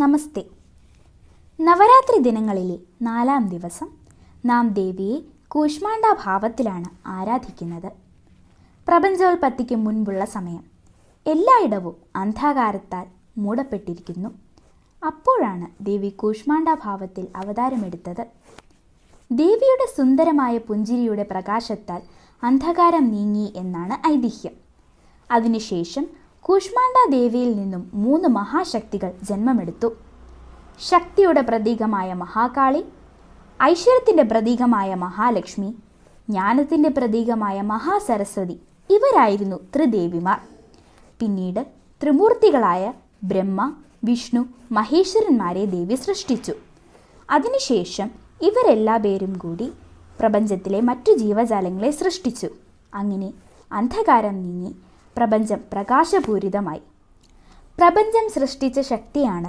നമസ്തേ. നവരാത്രി ദിനങ്ങളിലെ 4-ാം ദിവസം നാം ദേവിയെ കൂഷ്മാണ്ഡ ഭാവത്തിലാണ് ആരാധിക്കുന്നത്. പ്രപഞ്ചോൽപത്തിക്ക് മുൻപുള്ള സമയം. എല്ലായിടവും അന്ധകാരത്താൽ മൂടപ്പെട്ടിരിക്കുന്നു. അപ്പോഴാണ് ദേവി കൂഷ്മാണ്ഡ ഭാവത്തിൽ അവതാരമെടുത്തത്. ദേവിയുടെ സുന്ദരമായ പുഞ്ചിരിയുടെ പ്രകാശത്താൽ അന്ധകാരം നീങ്ങി എന്നാണ് ഐതിഹ്യം. അതിനുശേഷം കൂഷ്മാണ്ഡ ദേവിയിൽ നിന്നും 3 മഹാശക്തികൾ ജന്മമെടുത്തു. ശക്തിയുടെ പ്രതീകമായ മഹാകാളി, ഐശ്വര്യത്തിൻ്റെ പ്രതീകമായ മഹാലക്ഷ്മി, ജ്ഞാനത്തിൻ്റെ പ്രതീകമായ മഹാസരസ്വതി ഇവരായിരുന്നു ത്രിദേവിമാർ. പിന്നീട് ത്രിമൂർത്തികളായ ബ്രഹ്മ, വിഷ്ണു, മഹേശ്വരന്മാരെ ദേവി സൃഷ്ടിച്ചു. അതിനുശേഷം ഇവരെല്ലാ പേരും കൂടി പ്രപഞ്ചത്തിലെ മറ്റു ജീവജാലങ്ങളെ സൃഷ്ടിച്ചു. അങ്ങനെ അന്ധകാരം നീങ്ങി പ്രപഞ്ചം പ്രകാശപൂരിതമായി. പ്രപഞ്ചം സൃഷ്ടിച്ച ശക്തിയാണ്